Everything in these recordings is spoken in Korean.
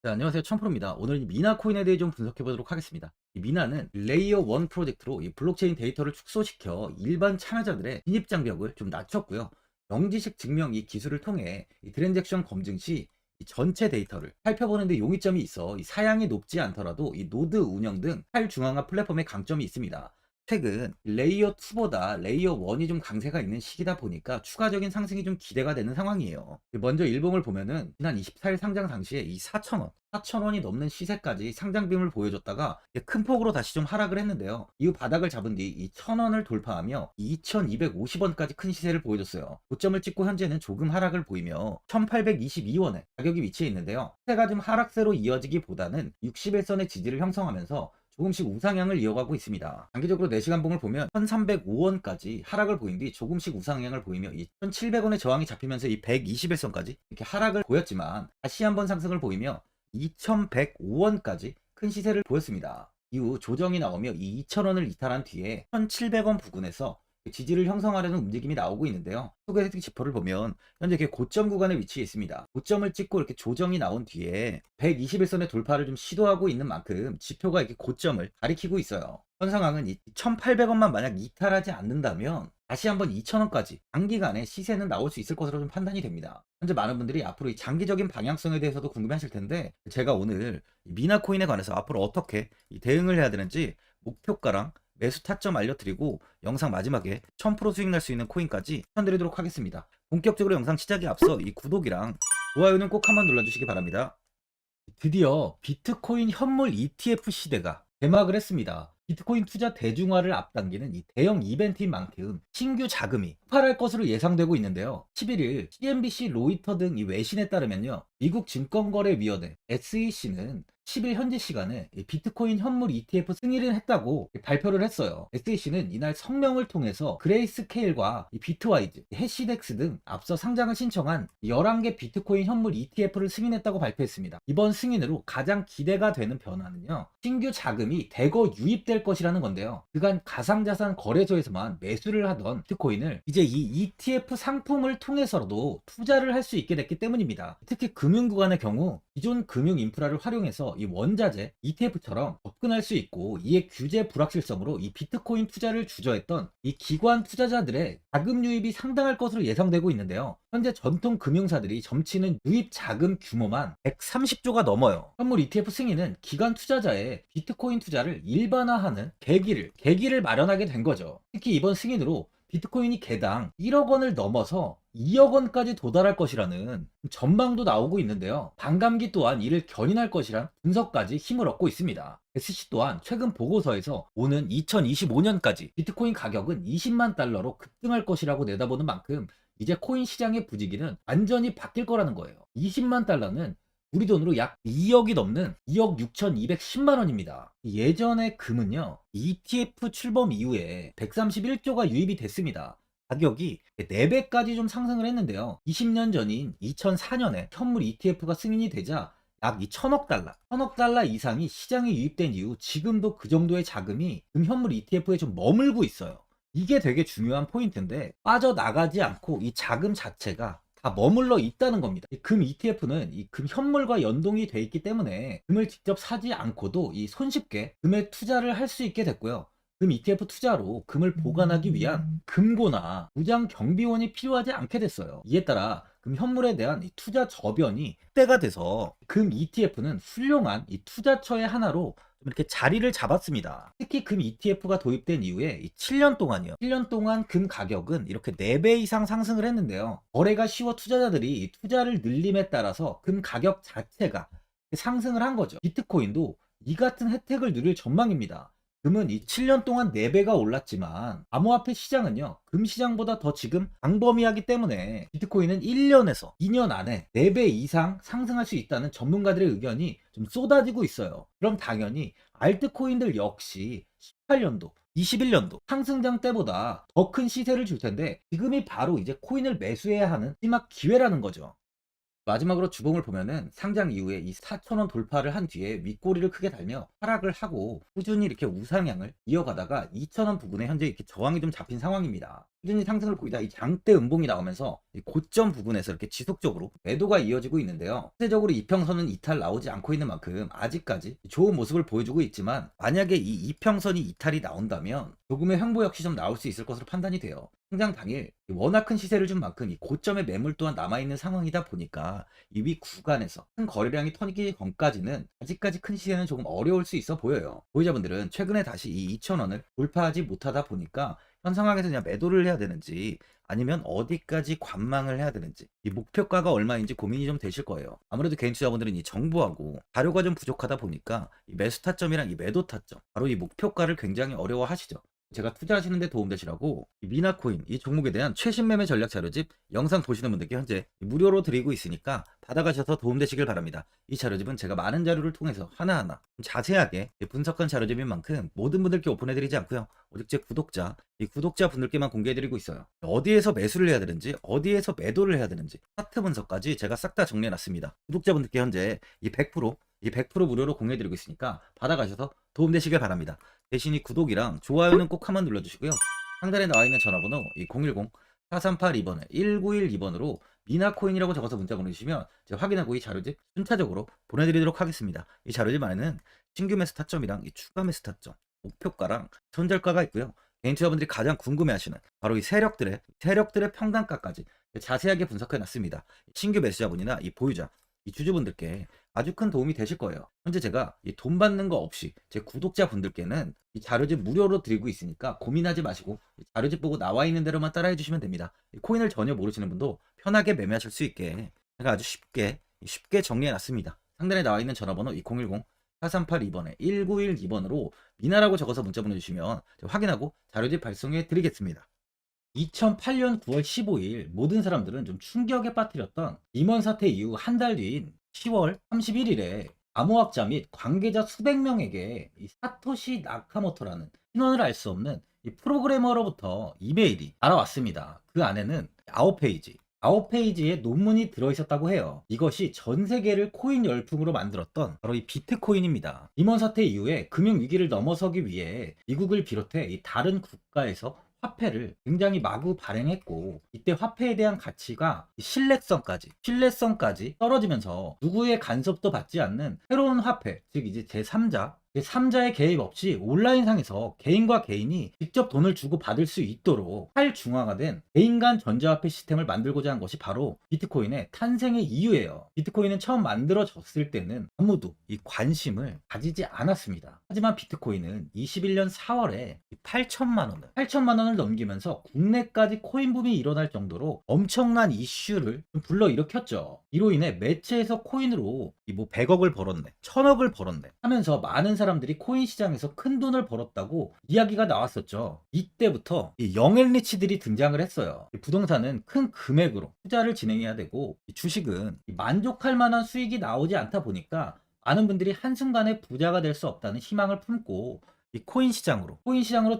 네, 안녕하세요. 천프로입니다. 오늘 이 미나 코인에 대해 좀 분석해 보도록 하겠습니다. 이 미나는 레이어 1 프로젝트로 이 블록체인 데이터를 축소시켜 일반 참여자들의 진입 장벽을 좀 낮췄고요. 영지식 증명 이 기술을 통해 이 트랜잭션 검증 시 이 전체 데이터를 살펴보는데 용이점이 있어 이 사양이 높지 않더라도 이 노드 운영 등 탈중앙화 플랫폼의 강점이 있습니다. 최근 레이어 2보다 레이어 1이 좀 강세가 있는 시기다 보니까 추가적인 상승이 좀 기대가 되는 상황이에요. 먼저 일봉을 보면은 지난 24일 상장 당시에 이 4,000원, 4,000원이 넘는 시세까지 상장빔을 보여줬다가 큰 폭으로 다시 좀 하락을 했는데요. 이후 바닥을 잡은 뒤 이 1,000원을 돌파하며 2,250원까지 큰 시세를 보여줬어요. 고점을 찍고 현재는 조금 하락을 보이며 1,822원에 가격이 위치해 있는데요. 시세가 좀 하락세로 이어지기보다는 60일선의 지지를 형성하면서 조금씩 우상향을 이어가고 있습니다. 단기적으로 4시간 봉을 보면 1305원까지 하락을 보인 뒤 조금씩 우상향을 보이며 2700원의 저항이 잡히면서 이 121선까지 이렇게 하락을 보였지만 다시 한번 상승을 보이며 2105원까지 큰 시세를 보였습니다. 이후 조정이 나오며 이 2000원을 이탈한 뒤에 1700원 부근에서 지지를 형성하려는 움직임이 나오고 있는데요. 소개팅 지표를 보면 현재 이렇게 고점 구간에 위치해 있습니다. 고점을 찍고 이렇게 조정이 나온 뒤에 121선의 돌파를 좀 시도하고 있는 만큼 지표가 이렇게 고점을 가리키고 있어요. 현 상황은 이 1800원만 만약 이탈하지 않는다면 다시 한번 2000원까지 단기간에 시세는 나올 수 있을 것으로 좀 판단이 됩니다. 현재 많은 분들이 앞으로 이 장기적인 방향성에 대해서도 궁금해하실 텐데, 제가 오늘 이 미나 코인에 관해서 앞으로 어떻게 이 대응을 해야 되는지 목표가랑 매수 타점 알려드리고 영상 마지막에 1000% 수익 날 수 있는 코인까지 추천드리도록 하겠습니다. 본격적으로 영상 시작에 앞서 이 구독이랑 좋아요는 꼭 한번 눌러주시기 바랍니다. 드디어 비트코인 현물 ETF 시대가 개막을 했습니다. 비트코인 투자 대중화를 앞당기는 이 대형 이벤트인 만큼 신규 자금이 폭발할 것으로 예상되고 있는데요. 11일 CNBC, 로이터 등 이 외신에 따르면요, 미국 증권거래위원회 SEC는 10일 현지 시간에 비트코인 현물 ETF 승인을 했다고 발표를 했어요. SEC는 이날 성명을 통해서 그레이스케일과 비트와이즈, 해시덱스 등 앞서 상장을 신청한 11개 비트코인 현물 ETF를 승인했다고 발표했습니다. 이번 승인으로 가장 기대가 되는 변화는요, 신규 자금이 대거 유입될 것이라는 건데요. 그간 가상자산 거래소에서만 매수를 하던 비트코인을 이제 이 ETF 상품을 통해서도 투자를 할 수 있게 됐기 때문입니다. 특히 금융구간의 경우 기존 금융 인프라를 활용해서 이 원자재 ETF처럼 접근할 수 있고, 이에 규제 불확실성으로 이 비트코인 투자를 주저했던 이 기관 투자자들의 자금 유입이 상당할 것으로 예상되고 있는데요. 현재 전통 금융사들이 점치는 유입 자금 규모만 130조가 넘어요. 현물 ETF 승인은 기관 투자자의 비트코인 투자를 일반화하는 계기를 마련하게 된 거죠. 특히 이번 승인으로 비트코인이 개당 1억 원을 넘어서 2억 원까지 도달할 것이라는 전망도 나오고 있는데요. 반감기 또한 이를 견인할 것이란 분석까지 힘을 얻고 있습니다. SC 또한 최근 보고서에서 오는 2025년까지 비트코인 가격은 20만 달러로 급등할 것이라고 내다보는 만큼 이제 코인 시장의 부지기는 완전히 바뀔 거라는 거예요. 20만 달러는 우리 돈으로 약 2억이 넘는 2억 6,210만 원입니다. 예전의 금은요, ETF 출범 이후에 131조가 유입이 됐습니다. 가격이 4배까지 좀 상승을 했는데요. 20년 전인 2004년에 현물 ETF가 승인이 되자 약 1,000억 달러, 1,000억 달러 이상이 시장에 유입된 이후 지금도 그 정도의 자금이 금현물 ETF에 좀 머물고 있어요. 이게 되게 중요한 포인트인데, 빠져나가지 않고 이 자금 자체가 다 머물러 있다는 겁니다. 금 ETF는 이 금 현물과 연동이 돼 있기 때문에 금을 직접 사지 않고도 이 손쉽게 금에 투자를 할 수 있게 됐고요. 금 ETF 투자로 금을 보관하기 위한 금고나 무장 경비원이 필요하지 않게 됐어요. 이에 따라 금 현물에 대한 이 투자 저변이 확대가 돼서 금 ETF는 훌륭한 이 투자처의 하나로 이렇게 자리를 잡았습니다. 특히 금 ETF가 도입된 이후에 7년 동안이요. 7년 동안 금 가격은 이렇게 4배 이상 상승을 했는데요. 거래가 쉬워 투자자들이 투자를 늘림에 따라서 금 가격 자체가 상승을 한 거죠. 비트코인도 이 같은 혜택을 누릴 전망입니다. 금은 이 7년 동안 4배가 올랐지만 암호화폐 시장은요, 금 시장보다 더 지금 광범위하기 때문에 비트코인은 1년에서 2년 안에 4배 이상 상승할 수 있다는 전문가들의 의견이 좀 쏟아지고 있어요. 그럼 당연히 알트코인들 역시 18년도 21년도 상승장 때보다 더 큰 시세를 줄 텐데, 지금이 바로 이제 코인을 매수해야 하는 마지막 기회라는 거죠. 마지막으로 주봉을 보면은 상장 이후에 이 4,000원 돌파를 한 뒤에 윗꼬리를 크게 달며 하락을 하고 꾸준히 이렇게 우상향을 이어가다가 2,000원 부근에 현재 이렇게 저항이 좀 잡힌 상황입니다. 꾸준히 상승을 보이다 이 장대 음봉이 나오면서 이 고점 부분에서 이렇게 지속적으로 매도가 이어지고 있는데요. 실제적으로 이평선은 이탈 나오지 않고 있는 만큼 아직까지 좋은 모습을 보여주고 있지만, 만약에 이 이평선이 이탈이 나온다면 조금의 횡보 역시 좀 나올 수 있을 것으로 판단이 돼요. 상장 당일 워낙 큰 시세를 준 만큼 이 고점의 매물 또한 남아있는 상황이다 보니까 이 위 구간에서 큰 거래량이 터지기 전까지는 아직까지 큰 시세는 조금 어려울 수 있어 보여요. 보유자분들은 최근에 다시 이 2,000원을 돌파하지 못하다 보니까 현 상황에서 그냥 매도를 해야 되는지 아니면 어디까지 관망을 해야 되는지, 이 목표가가 얼마인지 고민이 좀 되실 거예요. 아무래도 개인 투자분들은 이 정보하고 자료가 좀 부족하다 보니까 이 매수 타점이랑 이 매도 타점, 바로 이 목표가를 굉장히 어려워하시죠. 제가 투자하시는데 도움되시라고 이 미나코인 이 종목에 대한 최신 매매 전략 자료집 영상 보시는 분들께 현재 무료로 드리고 있으니까 받아가셔서 도움되시길 바랍니다. 이 자료집은 제가 많은 자료를 통해서 하나하나 자세하게 분석한 자료집인 만큼 모든 분들께 오픈해드리지 않고요. 오직 제 구독자, 이 구독자 분들께만 공개해드리고 있어요. 어디에서 매수를 해야 되는지, 어디에서 매도를 해야 되는지 차트 분석까지 제가 싹 다 정리해놨습니다. 구독자분들께 현재 이 100% 무료로 공유해드리고 있으니까 받아가셔서 도움되시길 바랍니다. 대신 이 구독이랑 좋아요는 꼭 한번 눌러주시고요. 상단에 나와 있는 전화번호 이 010-4382번에 1912번으로 미나코인이라고 적어서 문자 보내주시면 제가 확인하고 이 자료집 순차적으로 보내드리도록 하겠습니다. 이 자료집 안에는 신규 매수 타점이랑 이 추가 매수 타점, 목표가랑 손절가가 있고요. 개인 투자분들이 가장 궁금해하시는 바로 이 세력들의 평단가까지 자세하게 분석해 놨습니다. 신규 매수자분이나 이 보유자, 이 주주분들께 아주 큰 도움이 되실 거예요. 현재 제가 이 돈 받는 거 없이 제 구독자분들께는 이 자료집 무료로 드리고 있으니까 고민하지 마시고 자료집 보고 나와 있는 대로만 따라해 주시면 됩니다. 이 코인을 전혀 모르시는 분도 편하게 매매하실 수 있게 제가 아주 쉽게 정리해 놨습니다. 상단에 나와 있는 전화번호 2010-4382번에 1912번으로 미나라고 적어서 문자 보내주시면 제가 확인하고 자료집 발송해 드리겠습니다. 2008년 9월 15일 모든 사람들은 좀 충격에 빠뜨렸던 리먼 사태 이후 한 달 뒤인 10월 31일에 암호학자 및 관계자 수백 명에게 이 사토시 나카모토라는 신원을 알 수 없는 이 프로그래머로부터 이메일이 날아왔습니다. 그 안에는 9페이지의 논문이 들어있었다고 해요. 이것이 전 세계를 코인 열풍으로 만들었던 바로 이 비트코인입니다. 리먼 사태 이후에 금융위기를 넘어서기 위해 미국을 비롯해 이 다른 국가에서 화폐를 굉장히 마구 발행했고, 이때 화폐에 대한 가치가 신뢰성까지 떨어지면서 누구의 간섭도 받지 않는 새로운 화폐, 즉 이제 제3자의 개입 없이 온라인상에서 개인과 개인이 직접 돈을 주고 받을 수 있도록 탈중앙화된 개인 간 전자화폐 시스템을 만들고자 한 것이 바로 비트코인의 탄생의 이유예요. 비트코인은 처음 만들어졌을 때는 아무도 이 관심을 가지지 않았습니다. 하지만 비트코인은 21년 4월에 8천만 원을 넘기면서 국내까지 코인 붐이 일어날 정도로 엄청난 이슈를 불러일으켰죠. 이로 인해 매체에서 코인으로 뭐 100억을 벌었네, 1000억을 벌었네 하면서 많은 사람들이 코인 시장에서 큰 돈을 벌었다고 이야기가 나왔었죠. 이때부터 이 영앤리치들이 등장을 했어요. 부동산은 큰 금액으로 투자를 진행해야 되고, 주식은 만족할 만한 수익이 나오지 않다 보니까 많은 분들이 한순간에 부자가 될 수 없다는 희망을 품고 이 코인 시장으로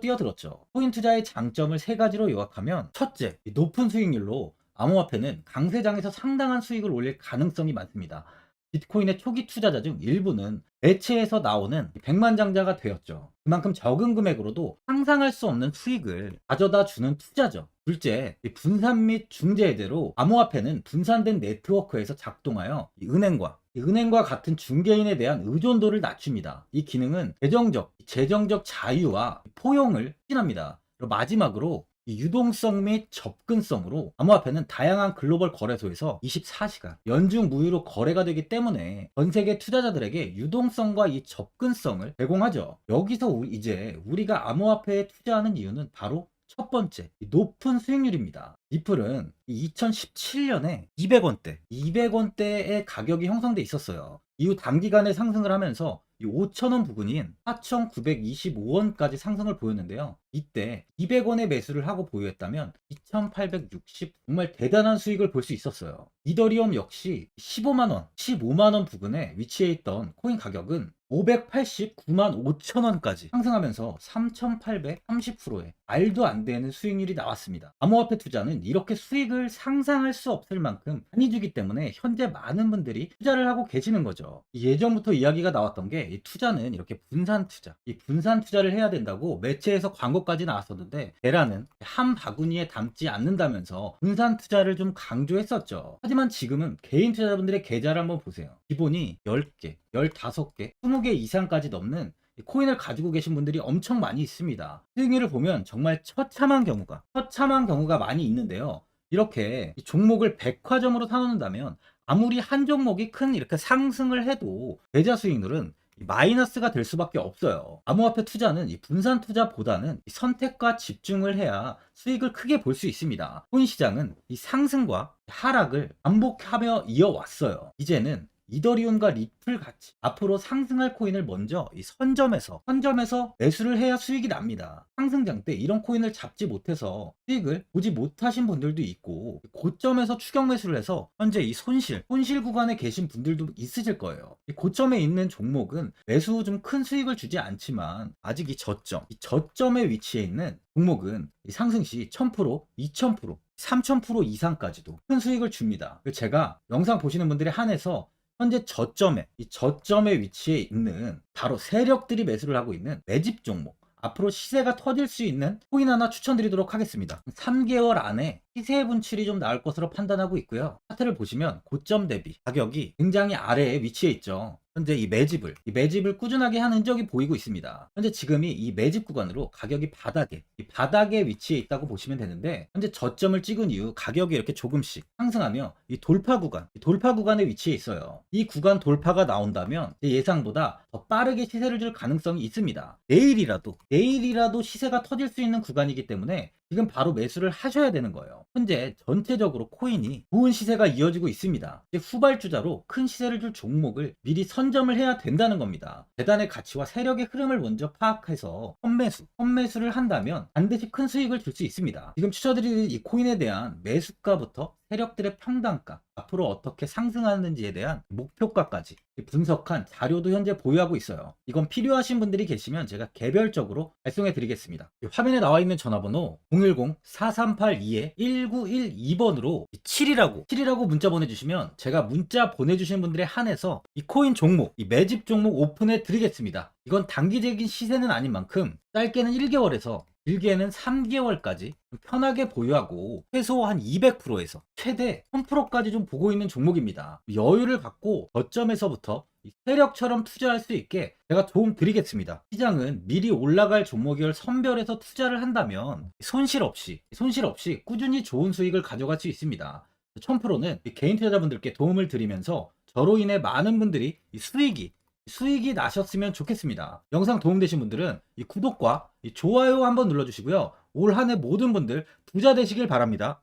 뛰어들었죠. 코인 투자의 장점을 세 가지로 요약하면, 첫째, 높은 수익률로 암호화폐는 강세장에서 상당한 수익을 올릴 가능성이 많습니다. 비트코인의 초기 투자자 중 일부는 매체에서 나오는 백만장자가 되었죠. 그만큼 적은 금액으로도 상상할 수 없는 수익을 가져다 주는 투자죠. 둘째, 분산 및 중재 해제로 암호화폐는 분산된 네트워크에서 작동하여 은행과 같은 중개인에 대한 의존도를 낮춥니다. 이 기능은 재정적 자유와 포용을 추진합니다. 마지막으로 이 유동성 및 접근성으로 암호화폐는 다양한 글로벌 거래소에서 24시간 연중 무휴로 거래가 되기 때문에 전 세계 투자자들에게 유동성과 이 접근성을 제공하죠. 여기서 이제 우리가 암호화폐에 투자하는 이유는 바로 첫 번째, 높은 수익률입니다. 리플은 2017년에 200원대의 가격이 형성돼 있었어요. 이후 단기간에 상승을 하면서 5,000원 부근인 4,925원까지 상승을 보였는데요. 이때 200원에 매수를 하고 보유했다면 2,860, 정말 대단한 수익을 볼 수 있었어요. 이더리움 역시 15만원 부근에 위치해 있던 코인 가격은 589만 5천원까지 상승하면서 3,830%의 말도 안 되는 수익률이 나왔습니다. 암호화폐 투자는 이렇게 수익을 상상할 수 없을 만큼 많이 주기 때문에 현재 많은 분들이 투자를 하고 계시는 거죠. 예전부터 이야기가 나왔던 게 이 투자는 이렇게 분산 투자를 해야 된다고 매체에서 광고 정도까지 나왔었는데 대라는 한 바구니에 담지 않는다면서 분산 투자를 좀 강조했었죠. 하지만 지금은 개인 투자자분들의 계좌를 한번 보세요. 기본이 10개, 15개, 20개 이상까지 넘는 이 코인을 가지고 계신 분들이 엄청 많이 있습니다. 수익률을 보면 정말 처참한 경우가 많이 있는데요. 이렇게 이 종목을 백화점으로 사놓는다면 아무리 한 종목이 큰 이렇게 상승을 해도 계좌 수익률은 이 마이너스가 될 수밖에 없어요. 암호화폐 투자는 이 분산 투자보다는 이 선택과 집중을 해야 수익을 크게 볼 수 있습니다. 코인 시장은 이 상승과 하락을 반복하며 이어왔어요. 이제는 이더리움과 리플 같이 앞으로 상승할 코인을 먼저 이 선점해서 매수를 해야 수익이 납니다. 상승장 때 이런 코인을 잡지 못해서 수익을 보지 못하신 분들도 있고, 고점에서 추격 매수를 해서 현재 이 손실 구간에 계신 분들도 있으실 거예요. 이 고점에 있는 종목은 매수 후 좀 큰 수익을 주지 않지만 아직 이 저점에 위치해 있는 종목은 이 상승 시 1000%, 2000%, 3000% 이상까지도 큰 수익을 줍니다. 제가 영상 보시는 분들에 한해서 현재 저점에 위치해 있는 바로 세력들이 매수를 하고 있는 매집 종목, 앞으로 시세가 터질 수 있는 코인 하나 추천드리도록 하겠습니다. 3개월 안에 시세 분출이 좀 나올 것으로 판단하고 있고요. 차트를 보시면 고점 대비 가격이 굉장히 아래에 위치해 있죠. 현재 이 매집을 꾸준하게 한 흔적이 보이고 있습니다. 현재 지금이 이 매집 구간으로 가격이 바닥에 위치해 있다고 보시면 되는데, 현재 저점을 찍은 이후 가격이 이렇게 조금씩 상승하며 이 돌파 구간에 위치해 있어요. 이 구간 돌파가 나온다면 예상보다 더 빠르게 시세를 줄 가능성이 있습니다. 내일이라도 시세가 터질 수 있는 구간이기 때문에 지금 바로 매수를 하셔야 되는 거예요. 현재 전체적으로 코인이 좋은 시세가 이어지고 있습니다. 후발주자로 큰 시세를 줄 종목을 미리 선점을 해야 된다는 겁니다. 재단의 가치와 세력의 흐름을 먼저 파악해서 선매수를 한다면 반드시 큰 수익을 줄 수 있습니다. 지금 추천드리는 이 코인에 대한 매수가부터 세력들의 평단가, 앞으로 어떻게 상승하는지에 대한 목표가까지 분석한 자료도 현재 보유하고 있어요. 이건 필요하신 분들이 계시면 제가 개별적으로 발송해 드리겠습니다. 화면에 나와 있는 전화번호 010-4382-1912번으로 7이라고 문자 보내주시면 제가 문자 보내주시는 분들에 한해서 이 코인 종목, 이 매집 종목 오픈해 드리겠습니다. 이건 단기적인 시세는 아닌 만큼 짧게는 1개월에서 길게는 3개월까지 편하게 보유하고 최소 한 200%에서 최대 1000%까지 좀 보고 있는 종목입니다. 여유를 갖고 저점에서부터 세력처럼 투자할 수 있게 제가 도움 드리겠습니다. 시장은 미리 올라갈 종목을 선별해서 투자를 한다면 손실 없이 꾸준히 좋은 수익을 가져갈 수 있습니다. 1000%는 개인 투자자분들께 도움을 드리면서 저로 인해 많은 분들이 수익이 나셨으면 좋겠습니다. 영상 도움되신 분들은 이 구독과 이 좋아요 한번 눌러주시고요. 올 한 해 모든 분들 부자 되시길 바랍니다.